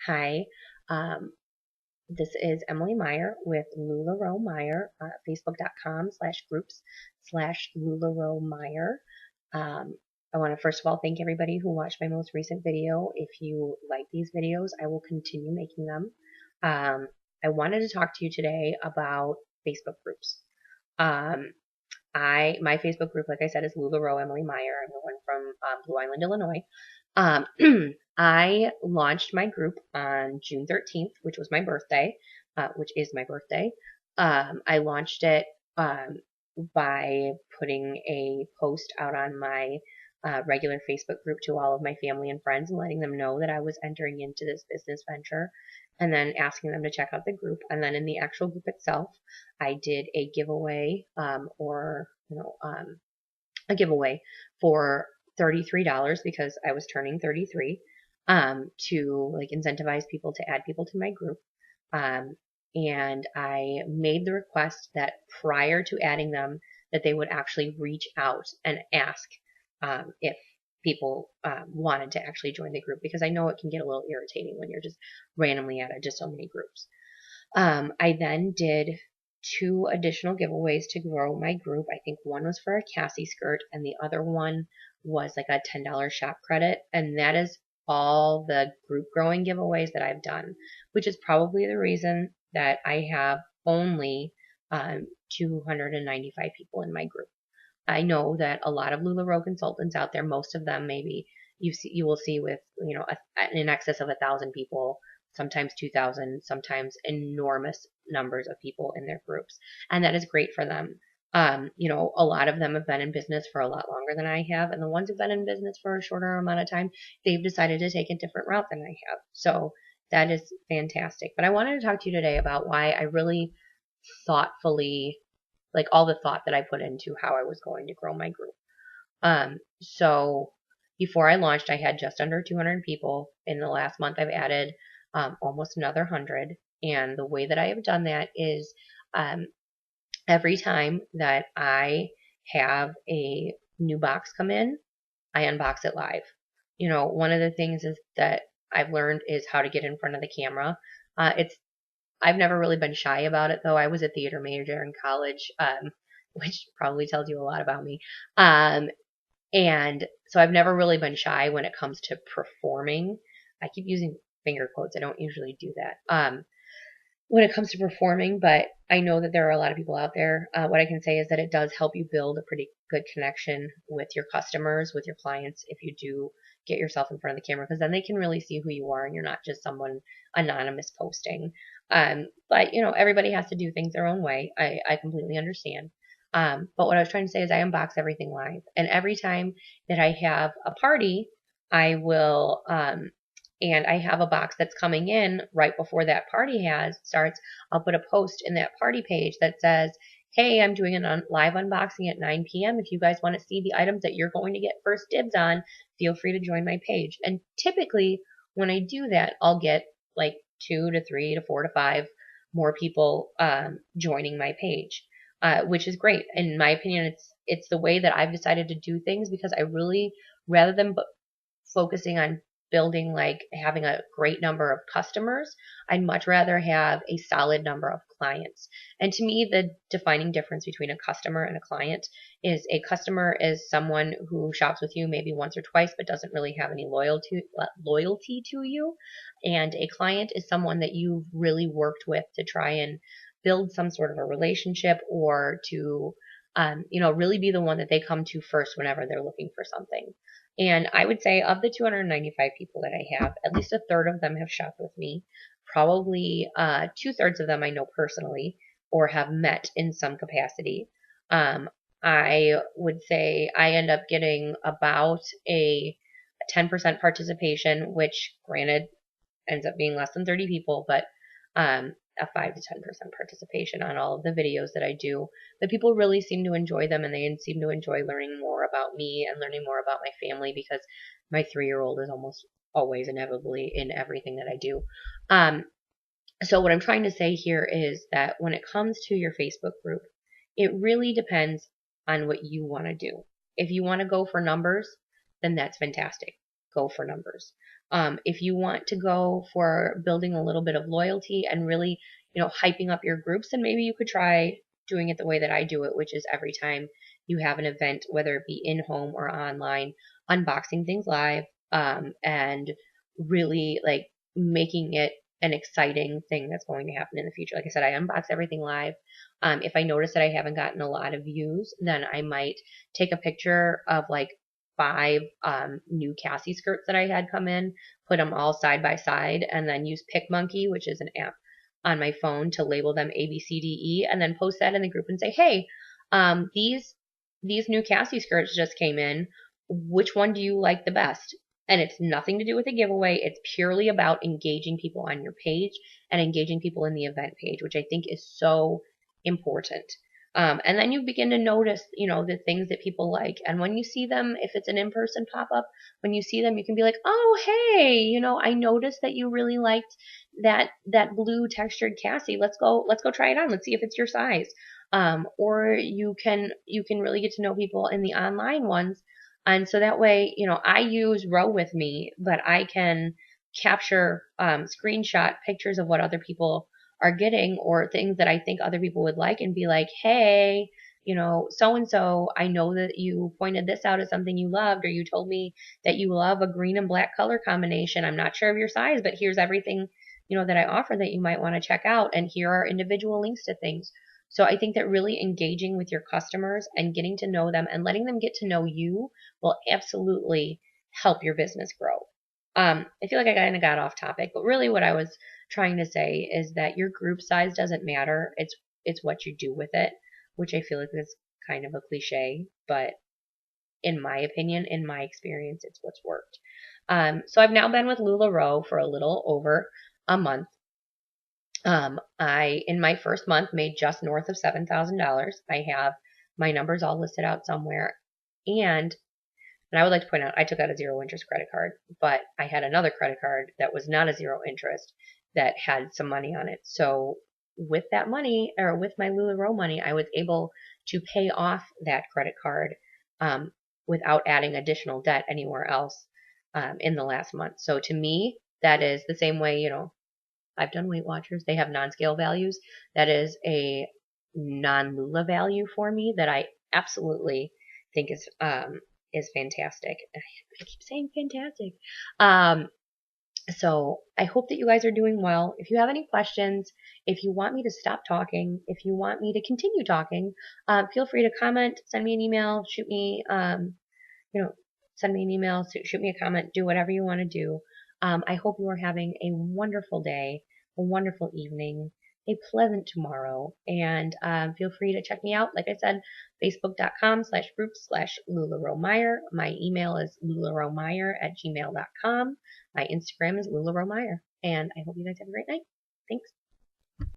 Hi, um, this is Emily Meyer with LuLaRoe Meyer, facebook.com/groups/LuLaRoe Meyer. I want to first of all thank everybody who watched my most recent video. If you like these videos, I will continue making them. I wanted to talk to you today about Facebook groups. Um, my Facebook group, like I said, is LuLaRoe Emily Meyer. I'm the one from Blue Island, Illinois. Um, I launched my group on June 13th, which was my birthday, which is my birthday. I launched it by putting a post out on my regular Facebook group to all of my family and friends and letting them know that I was entering into this business venture and then asking them to check out the group. And then in the actual group itself, I did a giveaway a giveaway for $33 because I was turning 33 to like incentivize people to add people to my group. Um, and I made the request that prior to adding them, that they would actually reach out and ask if people wanted to actually join the group because I know it can get a little irritating when you're just randomly added to so many groups. I then did two additional giveaways to grow my group. I think one was for a Cassie skirt and the other one was like a $10 shop credit. And that is all the group growing giveaways that I've done, which is probably the reason that I have only 295 people in my group. I know that a lot of LuLaRoe consultants out there, most of them maybe you will see with in excess of 1,000 people, sometimes 2,000, sometimes enormous numbers of people in their groups, and that is great for them. A lot of them have been in business for a lot longer than I have, and the ones who've been in business for a shorter amount of time, they've decided to take a different route than I have. So that is fantastic. But I wanted to talk to you today about why I really thoughtfully like all the thought that I put into how I was going to grow my group. So before I launched, I had just under 200 people. In the last month, I've added almost another 100. And the way that I have done that is um, every time that I have a new box come in, I unbox it live. One of the things is that I've learned is how to get in front of the camera. I've never really been shy about it though. I was a theater major in college, which probably tells you a lot about me. And so I've never really been shy when it comes to performing. I keep using finger quotes. I don't usually do that. When it comes to performing, but I know that there are a lot of people out there. What I can say is that it does help you build a pretty good connection with your customers, with your clients, if you do get yourself in front of the camera, because then they can really see who you are and you're not just someone anonymous posting. But everybody has to do things their own way. I completely understand. But what I was trying to say is I unbox everything live, and every time that I have a party, I will and I have a box that's coming in right before that party starts, I'll put a post in that party page that says, hey, I'm doing a live unboxing at 9 p.m. If you guys want to see the items that you're going to get first dibs on, feel free to join my page. And typically when I do that, I'll get like 2 to 3 to 4 to 5 more people joining my page, which is great. In my opinion, it's the way that I've decided to do things because I really, rather than focusing on building like having a great number of customers, I'd much rather have a solid number of clients. And to me, the defining difference between a customer and a client is a customer is someone who shops with you maybe once or twice but doesn't really have any loyalty to you. And a client is someone that you've really worked with to try and build some sort of a relationship or to really be the one that they come to first whenever they're looking for something. And I would say of the 295 people that I have, at least a third of them have shopped with me. Probably 2/3 of them I know personally or have met in some capacity. I would say I end up getting about a 10% participation, which granted ends up being less than 30 people, but a 5 to 10% participation on all of the videos that I do. But people really seem to enjoy them and they seem to enjoy learning more about me and learning more about my family because my 3-year-old is almost always inevitably in everything that I do. So what I'm trying to say here is that when it comes to your Facebook group, it really depends on what you want to do. If you want to go for numbers, then that's fantastic. Go for numbers. If you want to go for building a little bit of loyalty and really, hyping up your groups, then maybe you could try doing it the way that I do it, which is every time you have an event, whether it be in home or online, unboxing things live, and really like making it an exciting thing that's going to happen in the future. Like I said, I unbox everything live. If I notice that I haven't gotten a lot of views, then I might take a picture of like 5 new Cassie skirts that I had come in, put them all side by side, and then use PicMonkey, which is an app on my phone, to label them A, B, C, D, E, and then post that in the group and say, hey, these new Cassie skirts just came in. Which one do you like the best? And it's nothing to do with a giveaway. It's purely about engaging people on your page and engaging people in the event page, which I think is so important. And then you begin to notice, the things that people like. And when you see them, if it's an in-person pop-up, when you see them, you can be like, oh, hey, I noticed that you really liked that blue textured Cassie. Let's go try it on. Let's see if it's your size. Or you can really get to know people in the online ones. And so that way, I use Row with me, but I can capture, screenshot pictures of what other people are getting or things that I think other people would like and be like, hey, so and so, I know that you pointed this out as something you loved, or you told me that you love a green and black color combination. I'm not sure of your size, but here's everything, that I offer that you might want to check out. And here are individual links to things. So I think that really engaging with your customers and getting to know them and letting them get to know you will absolutely help your business grow. I feel like I kind of got off topic, but really what I was trying to say is that your group size doesn't matter. It's what you do with it, which I feel like is kind of a cliche, but in my opinion, in my experience, it's what's worked. So I've now been with LuLaRoe for a little over a month. I, in my first month, made just north of $7,000. I have my numbers all listed out somewhere. And I would like to point out, I took out a zero interest credit card, but I had another credit card that was not a zero interest that had some money on it. So with that money, or with my LuLaRoe money, I was able to pay off that credit card without adding additional debt anywhere else in the last month. So to me, that is the same way, I've done Weight Watchers. They have non-scale values. That is a non-Lula value for me that I absolutely think is fantastic. I keep saying fantastic. So I hope that you guys are doing well. If you have any questions, if you want me to stop talking, if you want me to continue talking, feel free to comment, send me an email, shoot me, send me an email, shoot me a comment, do whatever you want to do. I hope you are having a wonderful day, a wonderful evening, a pleasant tomorrow, and feel free to check me out. Like I said, facebook.com/group/LuLaRoeMeyer. My email is LuLaRoeMeyer@gmail.com. My Instagram is LuLaRoeMeyer. And I hope you guys have a great night. Thanks.